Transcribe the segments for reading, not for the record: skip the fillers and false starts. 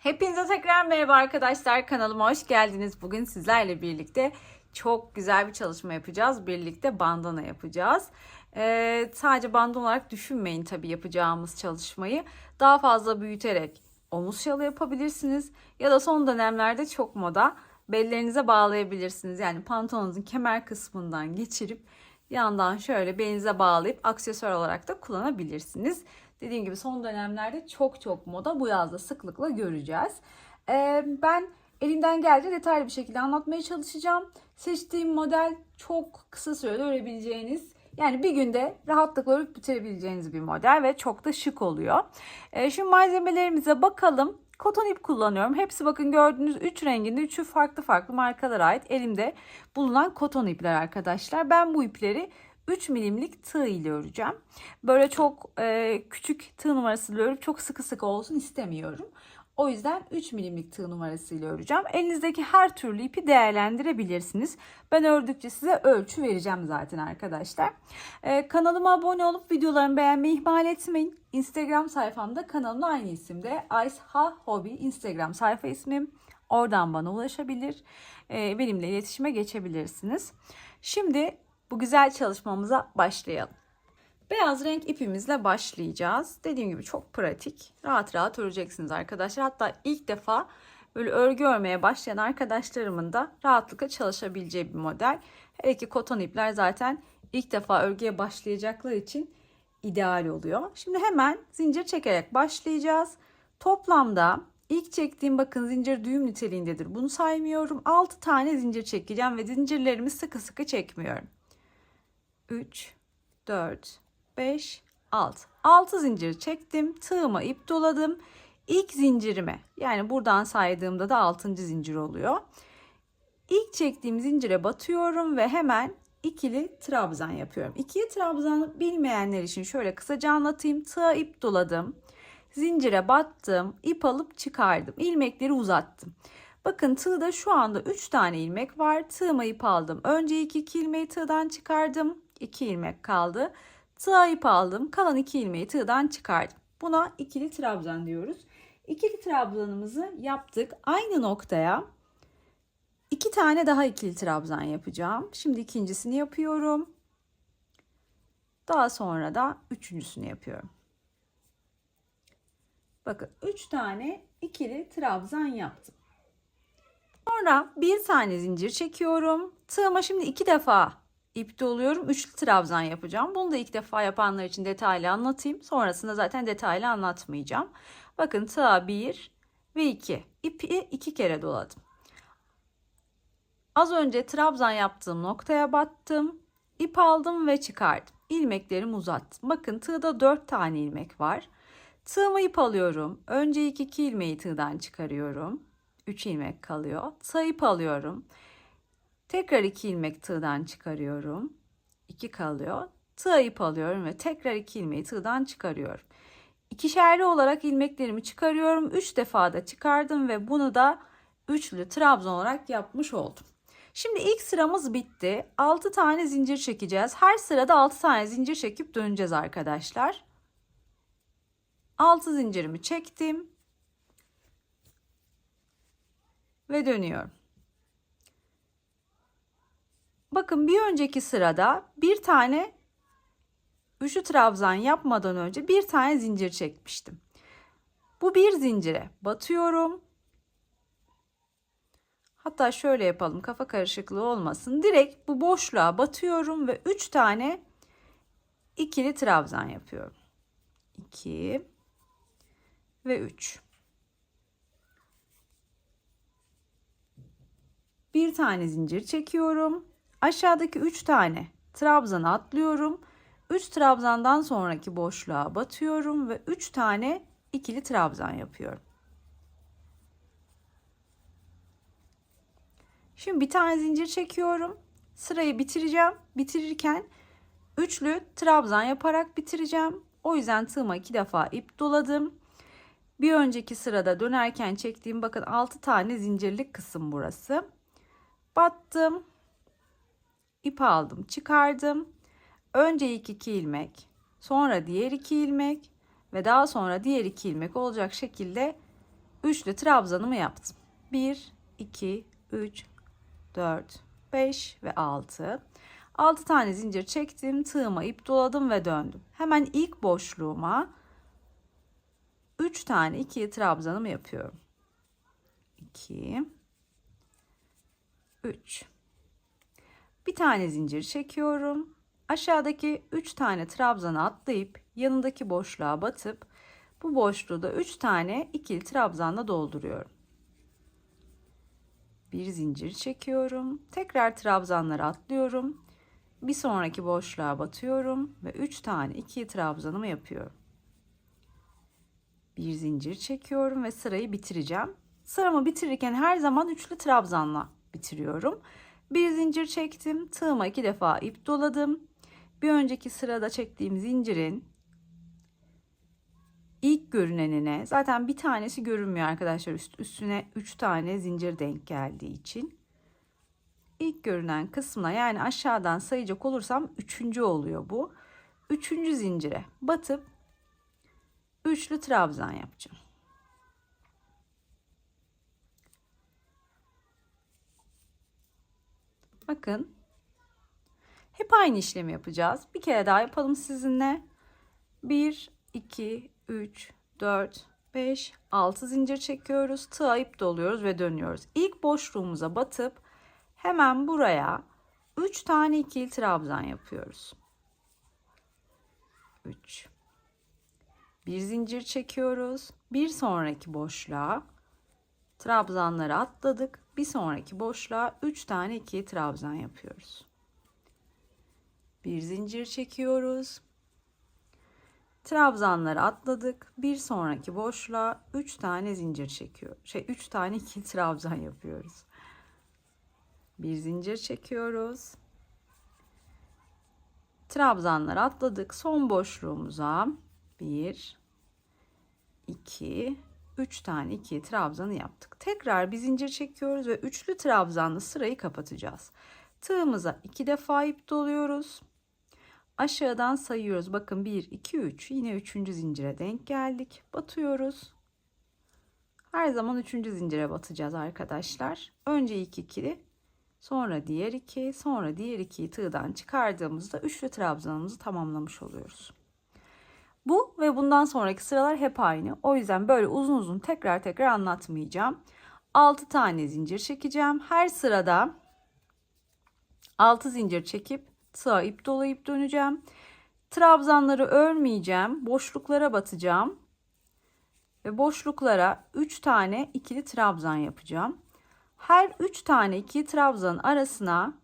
Hepinize tekrar merhaba arkadaşlar. Kanalıma hoş geldiniz. Bugün sizlerle birlikte çok güzel bir çalışma yapacağız. Birlikte bandana yapacağız. Sadece bandana olarak düşünmeyin tabii yapacağımız çalışmayı. Daha fazla büyüterek omuz şalı yapabilirsiniz. Ya da son dönemlerde çok moda bellerinize bağlayabilirsiniz. Yani pantolonunuzun kemer kısmından geçirip yandan şöyle belinize bağlayıp aksesuar olarak da kullanabilirsiniz. Dediğim gibi son dönemlerde çok moda, bu yazda sıklıkla göreceğiz. Ben elimden geldiği detaylı bir şekilde anlatmaya çalışacağım. Seçtiğim model çok kısa sürede örebileceğiniz, yani bir günde rahatlıkla örüp bitirebileceğiniz bir model ve çok da şık oluyor. Şimdi malzemelerimize bakalım. Koton ip kullanıyorum. Hepsi bakın gördüğünüz 3 renginde, 3'ü farklı farklara ait elimde bulunan koton ipler arkadaşlar. Ben bu ipleri 3 milimlik tığ ile öreceğim. Böyle çok küçük tığ numarasıyla örüp çok sıkı olsun istemiyorum. O yüzden 3 milimlik tığ numarasıyla öreceğim. Elinizdeki her türlü ipi değerlendirebilirsiniz. Ben ördükçe size ölçü vereceğim zaten arkadaşlar. Kanalıma abone olup videolarımı beğenmeyi ihmal etmeyin. Instagram sayfamda kanalımda aynı isimde. Aysha Hobby Instagram sayfa ismim. Oradan bana ulaşabilir. Benimle iletişime geçebilirsiniz. Şimdi bu güzel çalışmamıza başlayalım. Beyaz renk ipimizle başlayacağız. Dediğim gibi çok pratik. Rahat öreceksiniz arkadaşlar. Hatta ilk defa böyle örgü örmeye başlayan arkadaşlarımın da rahatlıkla çalışabileceği bir model. Hele ki koton ipler zaten ilk defa örgüye başlayacaklar için ideal oluyor. Şimdi hemen zincir çekerek başlayacağız. Toplamda ilk çektiğim bakın zincir düğüm niteliğindedir. Bunu saymıyorum. 6 tane zincir çekeceğim ve zincirlerimi sıkı çekmiyorum. 3, 4, 5, 6. 6 zincir çektim. Tığıma ip doladım. İlk zincirime, yani buradan saydığımda da 6. zincir oluyor. İlk çektiğim zincire batıyorum ve hemen ikili trabzan yapıyorum. İkili trabzanı bilmeyenler için şöyle kısaca anlatayım. Tığa ip doladım. Zincire battım. İp alıp çıkardım. İlmekleri uzattım. Bakın tığda şu anda 3 tane ilmek var. Tığıma ip aldım. Önce iki ilmeği tığdan çıkardım. 2 ilmek kaldı. Tığa ip aldım. Kalan 2 ilmeği tığdan çıkardım. Buna ikili trabzan diyoruz. İkili trabzanımızı yaptık. Aynı noktaya 2 tane daha ikili trabzan yapacağım. Şimdi ikincisini yapıyorum. Daha sonra da üçüncüsünü yapıyorum. Bakın 3 tane ikili trabzan yaptım. Sonra bir tane zincir çekiyorum. Tığıma şimdi 2 defa ip doluyorum. Üçlü trabzan yapacağım. Bunu da ilk defa yapanlar için detaylı anlatayım. Sonrasında zaten detaylı anlatmayacağım. Bakın tığa 1 ve 2. İpi 2 kere doladım. Az önce trabzan yaptığım noktaya battım. İp aldım ve çıkardım. İlmeklerimi uzattım. Bakın tığda 4 tane ilmek var. Tığıma ip alıyorum. Önce ilk 2 ilmeği tığdan çıkarıyorum. 3 ilmek kalıyor. Tığ ip alıyorum. Tekrar 2 ilmek tığdan çıkarıyorum. 2 kalıyor. Tığ ip alıyorum ve tekrar 2 ilmeği tığdan çıkarıyorum. İkişerli olarak ilmeklerimi çıkarıyorum. 3 defa da çıkardım ve bunu da üçlü trabzan olarak yapmış oldum. Şimdi ilk sıramız bitti. 6 tane zincir çekeceğiz. Her sırada 6 tane zincir çekip döneceğiz arkadaşlar. 6 zincirimi çektim ve dönüyorum. Bakın bir önceki sırada bir tane üçlü trabzan yapmadan önce bir tane zincir çekmiştim. Bu bir zincire batıyorum. Hatta şöyle yapalım, kafa karışıklığı olmasın. Direkt bu boşluğa batıyorum ve 3 tane ikili trabzan yapıyorum. 2 ve 3. Bir tane zincir çekiyorum. Aşağıdaki 3 tane trabzanı atlıyorum. 3 trabzandan sonraki boşluğa batıyorum ve 3 tane ikili trabzan yapıyorum. Şimdi bir tane zincir çekiyorum. Sırayı bitireceğim. Bitirirken üçlü trabzan yaparak bitireceğim. O yüzden tığıma 2 defa ip doladım. Bir önceki sırada dönerken çektiğim bakın 6 tane zincirlik kısım burası. Battım. İp aldım, çıkardım. Önce ilk 2 ilmek, sonra diğer 2 ilmek ve daha sonra diğer 2 ilmek olacak şekilde üçlü trabzanımı yaptım. 1, 2, 3, 4, 5 ve 6. 6 tane zincir çektim. Tığıma ip doladım ve döndüm. Hemen ilk boşluğuma 3 tane ikili trabzanımı yapıyorum. 2, 3. Bir tane zincir çekiyorum. Aşağıdaki 3 tane trabzanı atlayıp yanındaki boşluğa batıp bu boşluğu da 3 tane ikili trabzanla dolduruyorum. Bir zincir çekiyorum. Tekrar trabzanları atlıyorum. Bir sonraki boşluğa batıyorum ve 3 tane ikili trabzanımı yapıyorum. Bir zincir çekiyorum ve sırayı bitireceğim. Sıramı bitirirken her zaman üçlü trabzanla bitiriyorum. Bir zincir çektim. Tığıma 2 defa ip doladım. Bir önceki sırada çektiğim zincirin ilk görünenine, zaten bir tanesi görünmüyor arkadaşlar, üstüne 3 tane zincir denk geldiği için. İlk görünen kısmına, yani aşağıdan sayacak olursam 3. oluyor bu. 3. zincire batıp üçlü trabzan yapacağım. Bakın, hep aynı işlemi yapacağız. Bir kere daha yapalım sizinle. 1, 2, 3, 4, 5, 6 zincir çekiyoruz. Tığa ip doluyoruz ve dönüyoruz. İlk boşluğumuza batıp hemen buraya 3 tane ikili trabzan yapıyoruz. 3. Bir zincir çekiyoruz. Bir sonraki boşluğa trabzanları atladık. Bir sonraki boşluğa 3 tane ikili trabzan yapıyoruz. Bir zincir çekiyoruz. Trabzanları atladık. Bir sonraki boşluğa 3 tane zincir çekiyor. 3 tane ikili trabzan yapıyoruz. Bir zincir çekiyoruz. Trabzanları atladık. Son boşluğumuza 1, 2, 3 tane ikili trabzanı yaptık. Tekrar bir zincir çekiyoruz ve üçlü trabzanla sırayı kapatacağız. Tığımıza 2 defa ip doluyoruz. Aşağıdan sayıyoruz. Bakın 1, 2, 3. Yine 3. zincire denk geldik. Batıyoruz. Her zaman 3. zincire batacağız arkadaşlar. Önce ilk ikili, sonra diğer 2, sonra diğer 2'yi tığdan çıkardığımızda üçlü trabzanımızı tamamlamış oluyoruz. Bu ve bundan sonraki sıralar hep aynı. O yüzden böyle uzun uzun tekrar anlatmayacağım. 6 tane zincir çekeceğim. Her sırada 6 zincir çekip tığa ip dolayıp döneceğim. Trabzanları örmeyeceğim. Boşluklara batacağım. Ve boşluklara 3 tane ikili trabzan yapacağım. Her 3 tane ikili trabzanın arasına,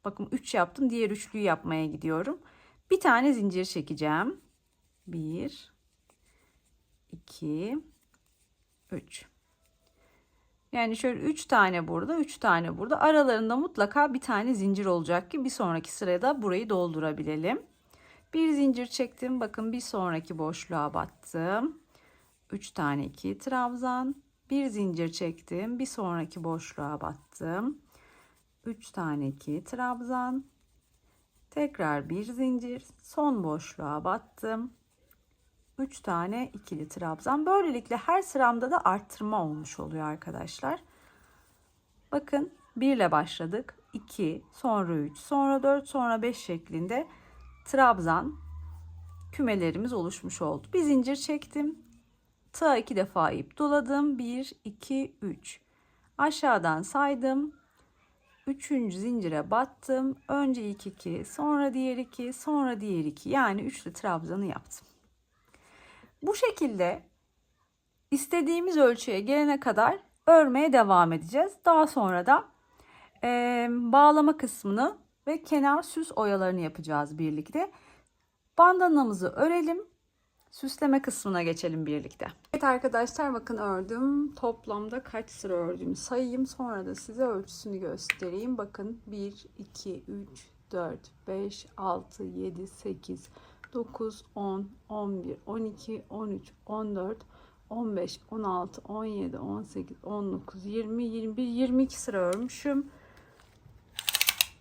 bakın 3 yaptım, diğer üçlüyü yapmaya gidiyorum. Bir tane zincir çekeceğim. 1, 2, 3. Yani şöyle 3 tane burada, 3 tane burada. Aralarında mutlaka bir tane zincir olacak ki bir sonraki sırada burayı doldurabilelim. Bir zincir çektim. Bakın bir sonraki boşluğa battım. 3 tane ikili trabzan. Bir zincir çektim. Bir sonraki boşluğa battım. 3 tane ikili trabzan. Tekrar bir zincir. Son boşluğa battım. 3 tane ikili trabzan. Böylelikle her sıramda da arttırma olmuş oluyor arkadaşlar. Bakın 1 ile başladık. 2, sonra 3, sonra 4, sonra 5 şeklinde trabzan kümelerimiz oluşmuş oldu. Bir zincir çektim. Tığa 2 defa ip doladım. 1, 2, 3. Aşağıdan saydım. 3. zincire battım. Önce ilk 2, sonra diğer 2, sonra diğer 2. Yani üçlü trabzanı yaptım. Bu şekilde istediğimiz ölçüye gelene kadar örmeye devam edeceğiz. Daha sonra da bağlama kısmını ve kenar süs oyalarını yapacağız birlikte. Bandanamızı örelim. Süsleme kısmına geçelim birlikte. Evet arkadaşlar, bakın ördüm. Toplamda kaç sıra ördüğümü sayayım. Sonra da size ölçüsünü göstereyim. Bakın 1, 2, 3, 4, 5, 6, 7, 8, 9, 10, 11, 12, 13, 14, 15, 16, 17, 18, 19, 20, 21, 22 sıra örmüşüm.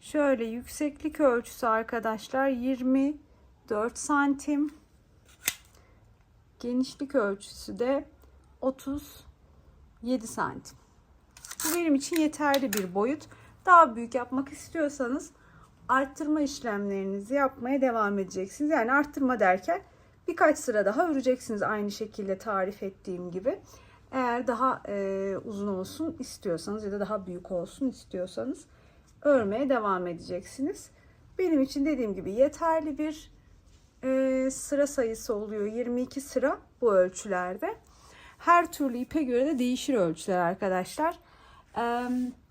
Şöyle yükseklik ölçüsü arkadaşlar 24 santim. Genişlik ölçüsü de 30 7 santim. Bu benim için yeterli bir boyut. Daha büyük yapmak istiyorsanız arttırma işlemlerinizi yapmaya devam edeceksiniz. Yani arttırma derken birkaç sıra daha öreceksiniz aynı şekilde tarif ettiğim gibi. Eğer daha uzun olsun istiyorsanız ya da daha büyük olsun istiyorsanız örmeye devam edeceksiniz. Benim için dediğim gibi yeterli bir sıra sayısı oluyor. 22 sıra bu ölçülerde. Her türlü ipe göre de değişir ölçüler arkadaşlar.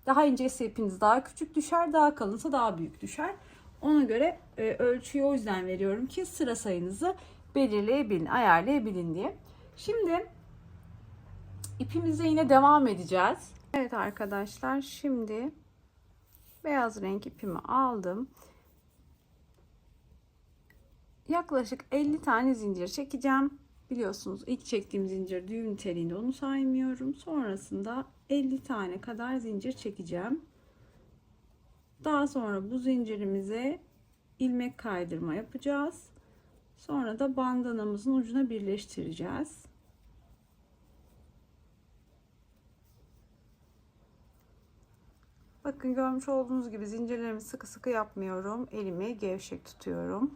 Daha inceyse ipiniz daha küçük düşer, daha kalınsa daha büyük düşer. Ona göre ölçüyü o yüzden veriyorum ki sıra sayınızı belirleyebilin, ayarlayabilin diye. Şimdi ipimize yine devam edeceğiz. Evet arkadaşlar, şimdi beyaz renk ipimi aldım. Yaklaşık 50 tane zincir çekeceğim. Biliyorsunuz ilk çektiğim zincir düğüm niteliğinde, onu saymıyorum. Sonrasında 50 tane kadar zincir çekeceğim. Daha sonra bu zincirimize ilmek kaydırma yapacağız. Sonra da bandanamızın ucuna birleştireceğiz. Bakın görmüş olduğunuz gibi zincirlerimi sıkı sıkı yapmıyorum. Elimi gevşek tutuyorum.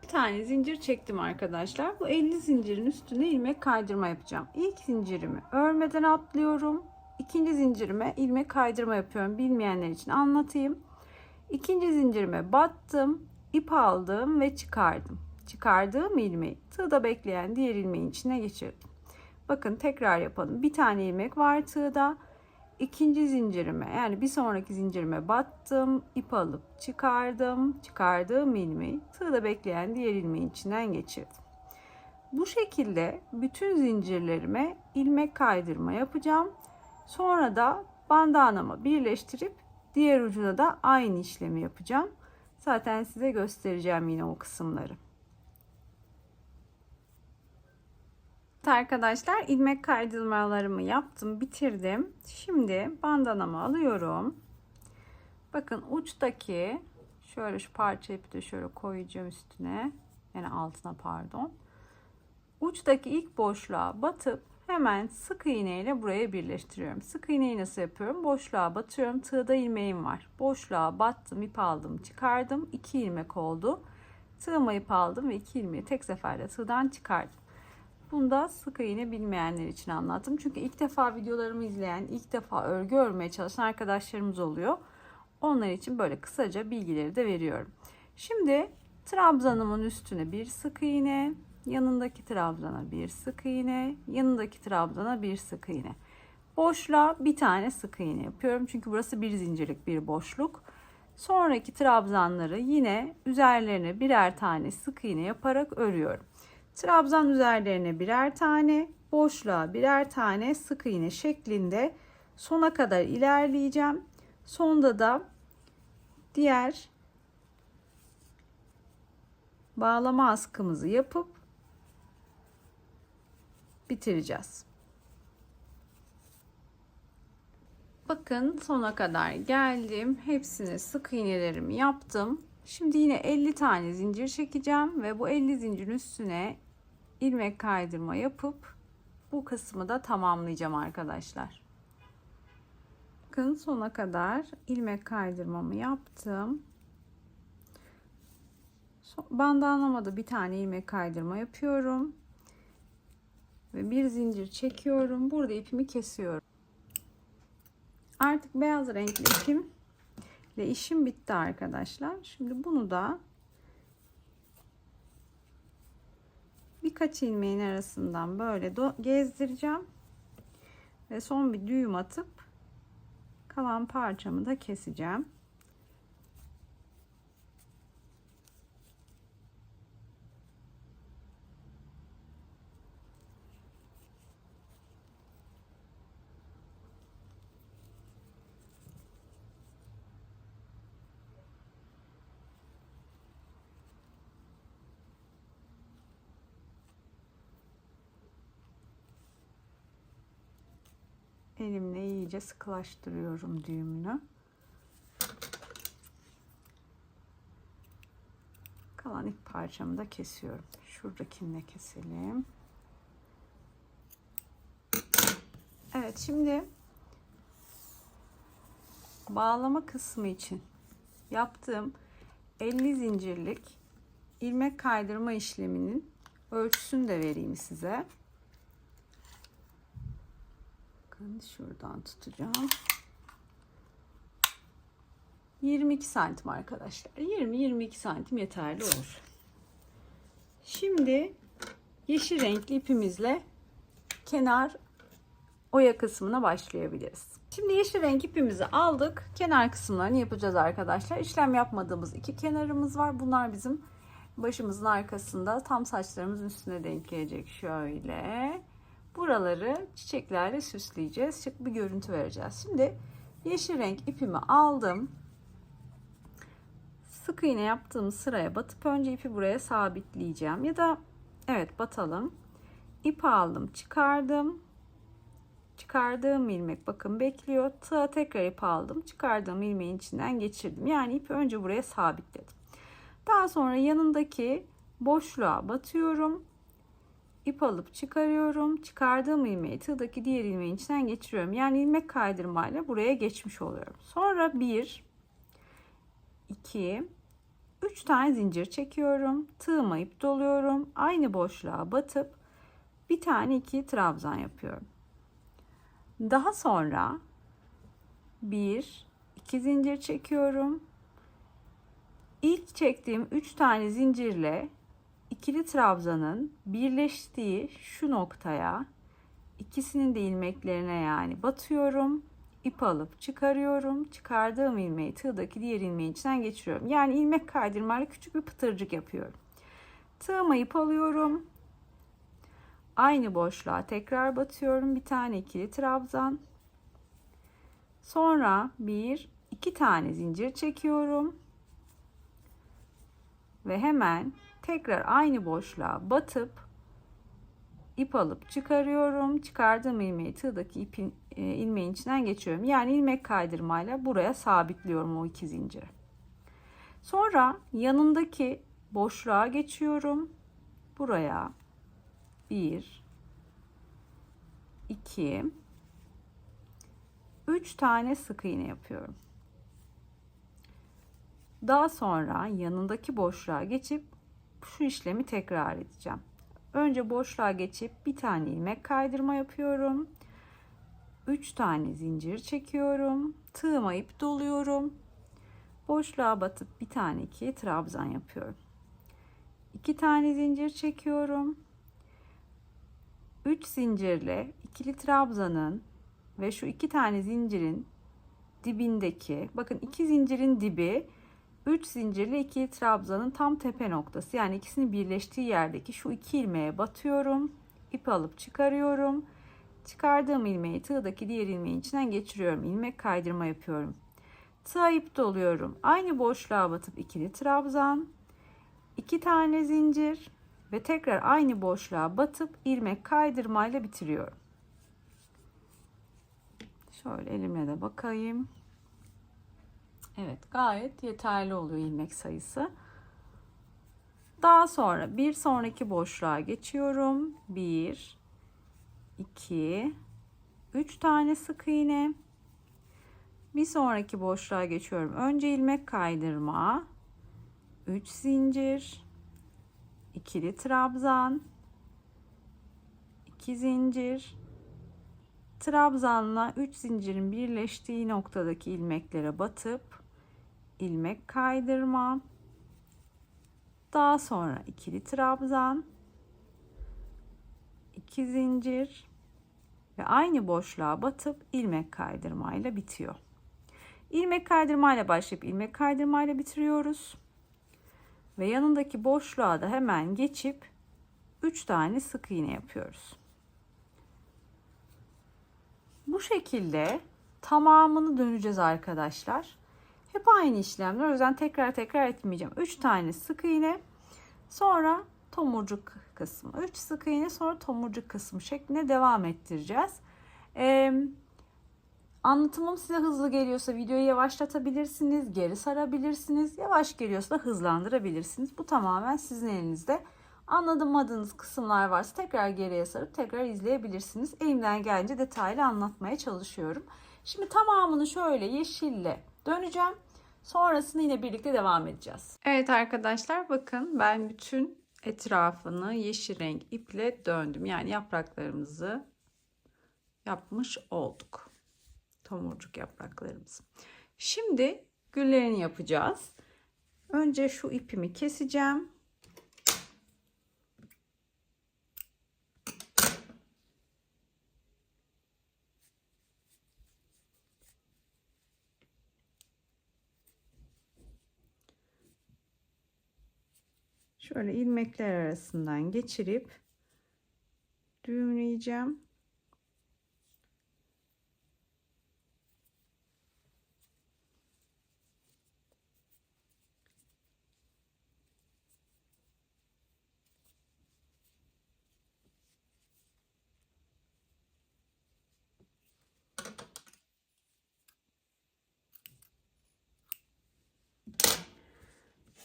Bir tane zincir çektim arkadaşlar. Bu 50 zincirin üstüne ilmek kaydırma yapacağım. İlk zincirimi örmeden atlıyorum. İkinci zincirime ilmek kaydırma yapıyorum. Bilmeyenler için anlatayım. İkinci zincirime battım, ip aldım ve çıkardım. Çıkardığım ilmeği tığda bekleyen diğer ilmeğin içine geçirdim. Bakın tekrar yapalım. Bir tane ilmek var tığda. İkinci zincirime, yani bir sonraki zincirime battım, ip alıp çıkardım. Çıkardığım ilmeği tığda bekleyen diğer ilmeğin içinden geçirdim. Bu şekilde bütün zincirlerime ilmek kaydırma yapacağım. Sonra da bandanamı birleştirip diğer ucuna da aynı işlemi yapacağım. Zaten size göstereceğim yine o kısımları. Arkadaşlar, ilmek kaydırmalarımı yaptım, bitirdim. Şimdi bandanamı alıyorum. Bakın uçtaki şöyle şu parça ipi de şöyle koyacağım üstüne. Yani altına pardon. Uçtaki ilk boşluğa batıp hemen sık iğne ile buraya birleştiriyorum. Sık iğneyi nasıl yapıyorum? Boşluğa batıyorum. Tığda ilmeğim var. Boşluğa battım, ip aldım, çıkardım. 2 ilmek oldu. Tığıma ip aldım ve 2 ilmeği tek seferde tığdan çıkardım. Bunda sık iğne bilmeyenler için anlattım. Çünkü ilk defa videolarımı izleyen, ilk defa örgü örmeye çalışan arkadaşlarımız oluyor. Onlar için böyle kısaca bilgileri de veriyorum. Şimdi trabzanımın üstüne bir sık iğne, yanındaki trabzana bir sık iğne, yanındaki trabzana bir sık iğne. Boşluğa bir tane sık iğne yapıyorum. Çünkü burası bir zincirlik bir boşluk. Sonraki trabzanları yine üzerlerine birer tane sık iğne yaparak örüyorum. Trabzan üzerlerine birer tane, boşluğa birer tane sık iğne şeklinde sona kadar ilerleyeceğim. Sonda da diğer bağlama askımızı yapıp bitireceğiz. Bakın sona kadar geldim. Hepsine sık iğnelerimi yaptım. Şimdi yine 50 tane zincir çekeceğim ve bu 50 zincirin üstüne ilmek kaydırma yapıp bu kısmı da tamamlayacağım arkadaşlar. Bakın sona kadar ilmek kaydırmamı yaptım. Bandanama da bir tane ilmek kaydırma yapıyorum. Ve bir zincir çekiyorum. Burada ipimi kesiyorum. Artık beyaz renkli ipimle işim bitti arkadaşlar. Şimdi bunu da birkaç ilmeğin arasından böyle gezdireceğim. Ve son bir düğüm atıp kalan parçamı da keseceğim. Elimle iyice sıkılaştırıyorum düğümünü. Kalan ip parçamı da kesiyorum. Şuradakini de keselim. Evet, şimdi bağlama kısmı için yaptığım 50 zincirlik ilmek kaydırma işleminin ölçüsünü de vereyim size. Bakın şuradan tutacağım. 22 santim arkadaşlar. 20-22 santim yeterli olur. Şimdi yeşil renkli ipimizle kenar oya kısmına başlayabiliriz. Şimdi yeşil renk ipimizi aldık. Kenar kısımlarını yapacağız arkadaşlar. İşlem yapmadığımız iki kenarımız var. Bunlar bizim başımızın arkasında tam saçlarımızın üstüne denk gelecek şöyle. Buraları çiçeklerle süsleyeceğiz. Şık bir görüntü vereceğiz. Şimdi yeşil renk ipimi aldım. Sık iğne yaptığım sıraya batıp önce ipi buraya sabitleyeceğim. Ya da evet, batalım. İp aldım, çıkardım. Çıkardığım ilmek bakın bekliyor. Tığa tekrar ip aldım. Çıkardığım ilmeğin içinden geçirdim. Yani ipi önce buraya sabitledim. Daha sonra yanındaki boşluğa batıyorum. İp alıp çıkarıyorum. Çıkardığım ilmeği tığdaki diğer ilmeğin içinden geçiriyorum. Yani ilmek kaydırmayla buraya geçmiş oluyorum. Sonra 1, 2, 3 tane zincir çekiyorum. Tığıma ip doluyorum. Aynı boşluğa batıp bir tane ikili trabzan yapıyorum. Daha sonra 1, 2 zincir çekiyorum. İlk çektiğim 3 tane zincirle ikili trabzanın birleştiği şu noktaya, ikisinin de ilmeklerine yani batıyorum. İp alıp çıkarıyorum. Çıkardığım ilmeği tığdaki diğer ilmeğin içinden geçiriyorum. Yani ilmek kaydırmayla küçük bir pıtırcık yapıyorum. Tığıma ip alıyorum. Aynı boşluğa tekrar batıyorum. Bir tane ikili trabzan. Sonra 1, 2 tane zincir çekiyorum. Ve hemen tekrar aynı boşluğa batıp ip alıp çıkarıyorum. Çıkardığım ilmeği tığdaki ilmeğin içinden geçiyorum. Yani ilmek kaydırmayla buraya sabitliyorum o iki zinciri. Sonra yanındaki boşluğa geçiyorum. Buraya 1, 2, 3 tane sık iğne yapıyorum. Daha sonra yanındaki boşluğa geçip şu işlemi tekrar edeceğim. Önce boşluğa geçip bir tane ilmek kaydırma yapıyorum. 3 tane zincir çekiyorum. Tığıma ip doluyorum. Boşluğa batıp bir tane ikili trabzan yapıyorum. 2 tane zincir çekiyorum. 3 zincirle ikili trabzanın ve şu 2 tane zincirin dibindeki, bakın 2 zincirin dibi 3 zincirli ikili trabzanın tam tepe noktası, yani ikisinin birleştiği yerdeki şu iki ilmeğe batıyorum. İp alıp çıkarıyorum. Çıkardığım ilmeği tığdaki diğer ilmeğin içinden geçiriyorum. İlmek kaydırma yapıyorum. Tığa ip doluyorum. Aynı boşluğa batıp ikili trabzan, 2 tane zincir ve tekrar aynı boşluğa batıp ilmek kaydırmayla bitiriyorum. Şöyle elimle de bakayım. Evet, gayet yeterli oluyor ilmek sayısı. Daha sonra bir sonraki boşluğa geçiyorum. 1, 2, 3 tane sık iğne. Bir sonraki boşluğa geçiyorum. Önce ilmek kaydırma, 3 zincir, ikili trabzan, 2 zincir, trabzanla 3 zincirin birleştiği noktadaki ilmeklere batıp ilmek kaydırma, daha sonra ikili trabzan, 2 zincir ve aynı boşluğa batıp ilmek kaydırmayla bitiyor. İlmek kaydırmayla başlayıp ilmek kaydırmayla bitiriyoruz. Ve yanındaki boşluğa da hemen geçip 3 tane sık iğne yapıyoruz. Bu şekilde tamamını döneceğiz arkadaşlar. Hep aynı işlemler. O yüzden tekrar etmeyeceğim. 3 tane sık iğne, sonra tomurcuk kısmı. 3 sık iğne, sonra tomurcuk kısmı şeklinde devam ettireceğiz. Anlatımım size hızlı geliyorsa videoyu yavaşlatabilirsiniz, geri sarabilirsiniz. Yavaş geliyorsa da hızlandırabilirsiniz. Bu tamamen sizin elinizde. Anlamadığınız kısımlar varsa tekrar geriye sarıp tekrar izleyebilirsiniz. Elimden gelince detaylı anlatmaya çalışıyorum. Şimdi tamamını şöyle yeşille döneceğim. Sonrasını yine birlikte devam edeceğiz. Evet arkadaşlar, bakın ben bütün etrafını yeşil renk iple döndüm. Yani yapraklarımızı yapmış olduk. Tomurcuk yapraklarımızı. Şimdi güllerini yapacağız. Önce şu ipimi keseceğim. Şöyle ilmekler arasından geçirip düğümleyeceğim.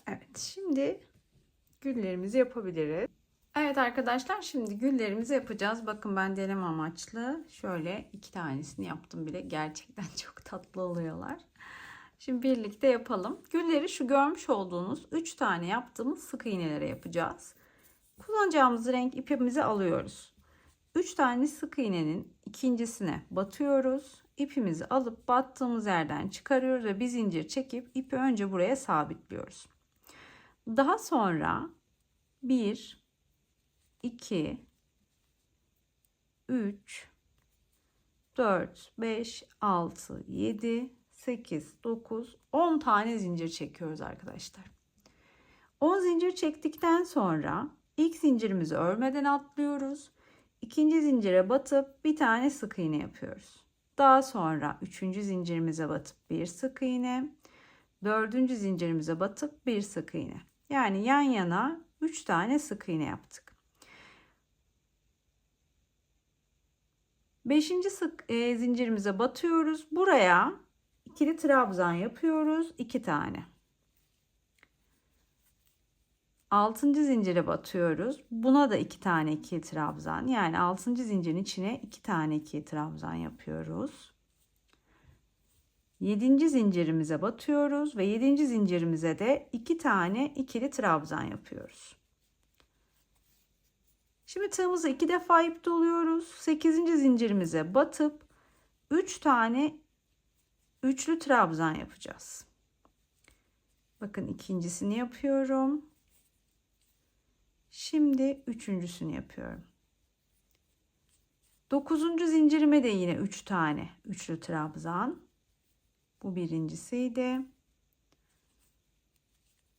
Evet, şimdi güllerimizi yapabiliriz. Evet arkadaşlar, şimdi güllerimizi yapacağız. Bakın ben deneme amaçlı şöyle 2 tanesini yaptım bile. Gerçekten çok tatlı oluyorlar. Şimdi birlikte yapalım. Gülleri şu görmüş olduğunuz 3 tane yaptığımız sık iğnelere yapacağız. Kullanacağımız renk ipimizi alıyoruz. 3 tane sık iğnenin ikincisine batıyoruz. İpimizi alıp battığımız yerden çıkarıyoruz ve bir zincir çekip ipi önce buraya sabitliyoruz. Daha sonra 1, 2, 3, 4, 5, 6, 7, 8, 9, 10 tane zincir çekiyoruz arkadaşlar. 10 zincir çektikten sonra ilk zincirimizi örmeden atlıyoruz. İkinci zincire batıp bir tane sık iğne yapıyoruz. Daha sonra üçüncü zincirimize batıp bir sık iğne. Dördüncü zincirimize batıp bir sık iğne. Yani yan yana 3 tane sık iğne yaptık. Beşinci zincirimize batıyoruz. Buraya ikili trabzan yapıyoruz. 2 tane. Altıncı zincire batıyoruz. Buna da 2 tane ikili trabzan. Yani altıncı zincirin içine 2 tane ikili trabzan yapıyoruz. Yedinci zincirimize batıyoruz ve yedinci zincirimize de 2 tane ikili trabzan yapıyoruz. Şimdi tığımızı 2 defa ip doluyoruz. 8. zincirimize batıp 3 tane üçlü trabzan yapacağız. Bakın ikincisini yapıyorum. Şimdi üçüncüsünü yapıyorum. 9. zincirime de yine 3 tane üçlü trabzan. Bu birincisiydi.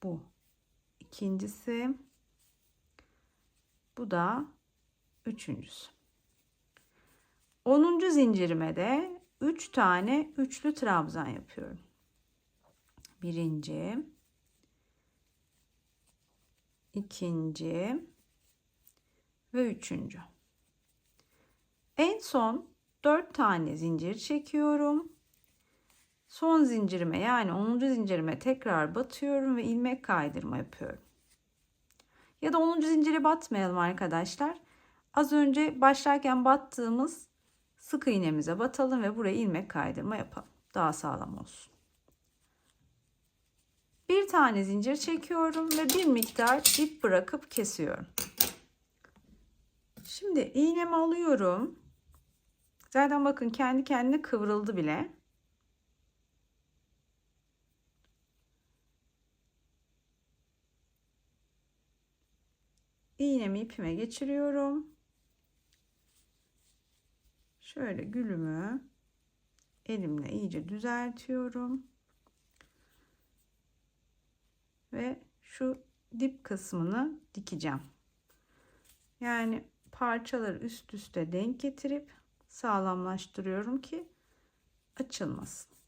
Bu ikincisi. Bu da üçüncüsü. 10. zincirime de 3 tane üçlü trabzan yapıyorum. Birinci, ikinci ve üçüncü. En son 4 tane zincir çekiyorum. Son zincirime, yani 10. zincirime tekrar batıyorum ve ilmek kaydırma yapıyorum. Ya da 10. zincire batmayalım arkadaşlar. Az önce başlarken battığımız sık iğnemize batalım ve buraya ilmek kaydırma yapalım. Daha sağlam olsun. Bir tane zincir çekiyorum ve bir miktar ip bırakıp kesiyorum. Şimdi iğnemi alıyorum. Zaten bakın kendi kendine kıvrıldı bile. İğnemi ipime geçiriyorum. Şöyle gülümü elimle iyice düzeltiyorum. Ve şu dip kısmını dikeceğim. Yani parçaları üst üste denk getirip sağlamlaştırıyorum ki açılmasın.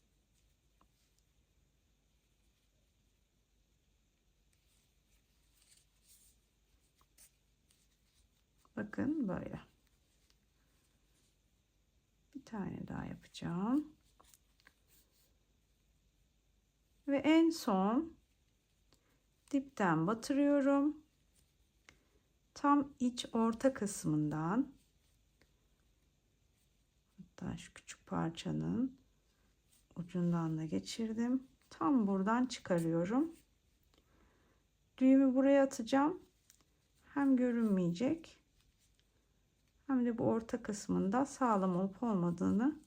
Bakın böyle. Bir tane daha yapacağım. Ve en son dipten batırıyorum. Tam iç orta kısmından, hatta şu küçük parçanın ucundan da geçirdim. Tam buradan çıkarıyorum. Düğümü buraya atacağım. Hem görünmeyecek hem de bu orta kısmında sağlam olup olmadığını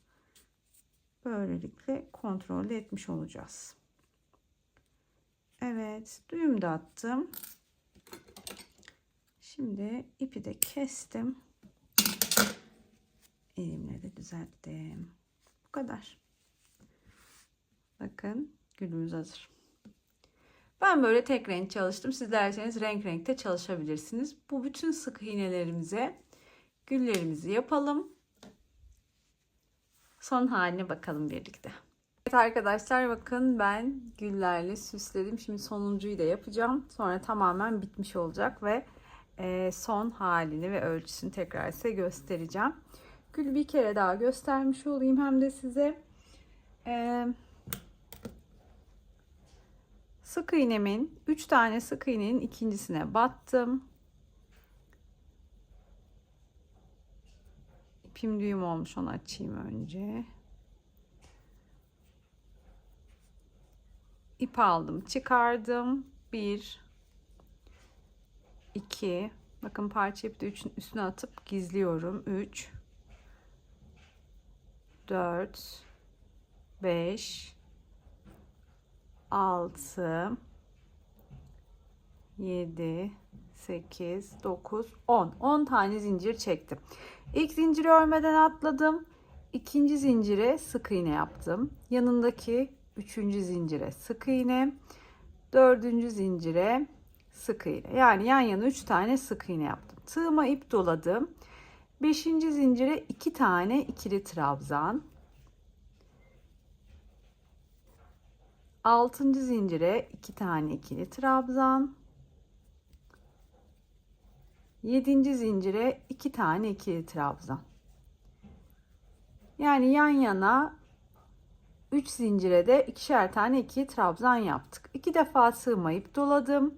böylelikle kontrol etmiş olacağız. Evet, düğüm de attım. Şimdi ipi de kestim. Elimle de düzelttim. Bu kadar. Bakın, gülümüz hazır. Ben böyle tek renk çalıştım. Siz derseniz renk renkte çalışabilirsiniz. Bu bütün sık iğnelerimize güllerimizi yapalım. Son haline bakalım birlikte. Evet arkadaşlar, bakın ben güllerle süsledim. Şimdi sonuncuyu da yapacağım. Sonra tamamen bitmiş olacak ve son halini ve ölçüsünü tekrar size göstereceğim. Gülü bir kere daha göstermiş olayım hem de size. Sık iğnemin 3 tane sık iğnenin ikincisine battım. İpim düğüm olmuş, onu açayım önce. İp aldım, çıkardım. 1 2, bakın parça ipi de 3'ün üstüne atıp gizliyorum. 3 4 5 6 7 8 9 10 tane zincir çektim. İlk zinciri örmeden atladım. İkinci zincire sık iğne yaptım. Yanındaki üçüncü zincire sık iğne. Dördüncü zincire sık iğne. Yani yan yana 3 tane sık iğne yaptım. Tığıma ip doladım. Beşinci zincire 2 tane ikili trabzan. Altıncı zincire 2 tane ikili trabzan. 7. zincire 2 tane ikili trabzan. Yani yan yana 3 zincire de ikişer tane ikili trabzan yaptık. 2 defa tığıma ip doladım.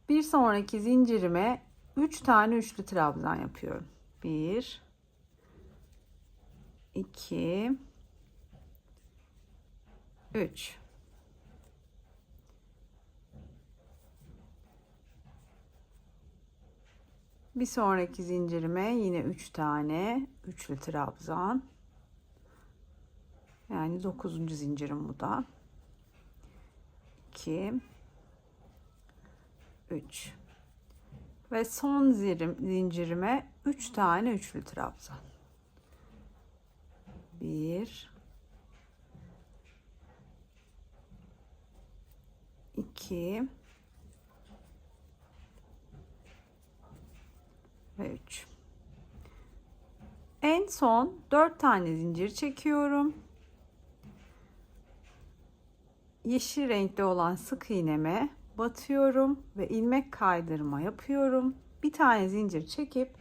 Bir sonraki zincirime 3 tane üçlü trabzan yapıyorum. 1 2 3. Bir sonraki zincirime yine 3 tane üçlü trabzan. Yani 9. zincirim bu da. 2 3 ve son zincirime 3 tane üçlü trabzan. 1 2 ve 3. En son 4 tane zincir çekiyorum. Yeşil renkli olan sık iğneme batıyorum ve ilmek kaydırma yapıyorum. Bir tane zincir çekip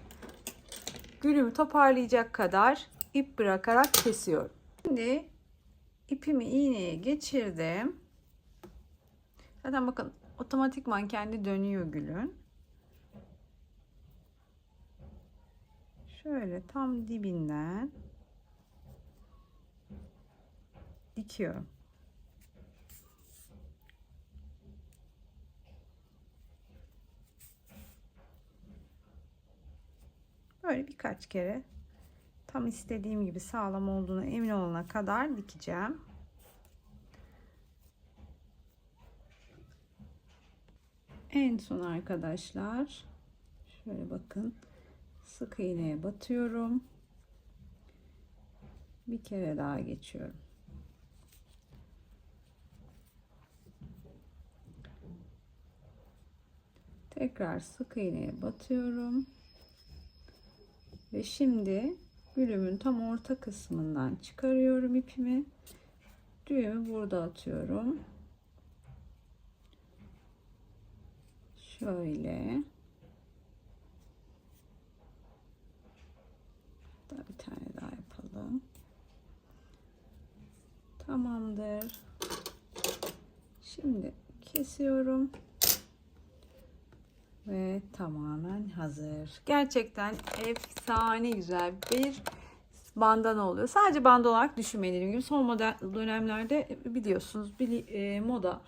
gülümü toparlayacak kadar ip bırakarak kesiyorum. Şimdi ipimi iğneye geçirdim. Zaten bakın otomatikman kendi dönüyor gülün. Şöyle tam dibinden dikiyorum. Böyle birkaç kere tam istediğim gibi sağlam olduğuna emin olana kadar dikeceğim. En son arkadaşlar şöyle bakın, sık iğneye batıyorum. Bir kere daha geçiyorum. Tekrar sık iğneye batıyorum. Ve şimdi gülümün tam orta kısmından çıkarıyorum ipimi. Düğümü burada atıyorum. Şöyle. kesiyorum. Ve tamamen hazır. Gerçekten efsane güzel bir bandana oluyor. Sadece bandana olarak düşünmeyin, dediğim gibi son model dönemlerde biliyorsunuz moda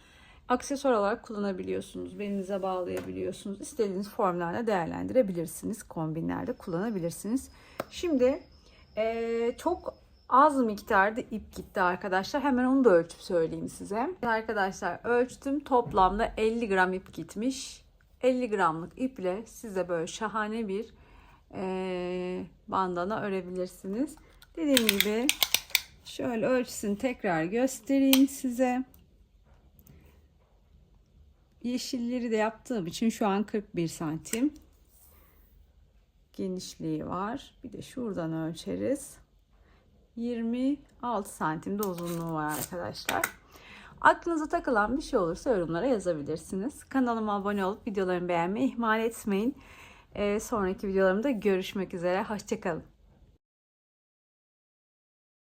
aksesuar olarak kullanabiliyorsunuz. Belinize bağlayabiliyorsunuz. İstediğiniz formlarla değerlendirebilirsiniz. Kombinlerde kullanabilirsiniz. Şimdi çok az miktarda ip gitti arkadaşlar. Hemen onu da ölçüp söyleyeyim size. Arkadaşlar ölçtüm. Toplamda 50 gram ip gitmiş. 50 gramlık iple size böyle şahane bir bandana örebilirsiniz. Dediğim gibi şöyle ölçüsünü tekrar göstereyim size. Yeşilleri de yaptığım için şu an 41 santim genişliği var. Bir de şuradan ölçeriz. 26 santim de uzunluğu var arkadaşlar. Aklınıza takılan bir şey olursa yorumlara yazabilirsiniz. Kanalıma abone olup videolarımı beğenmeyi ihmal etmeyin. Sonraki videolarımda görüşmek üzere. Hoşça kalın.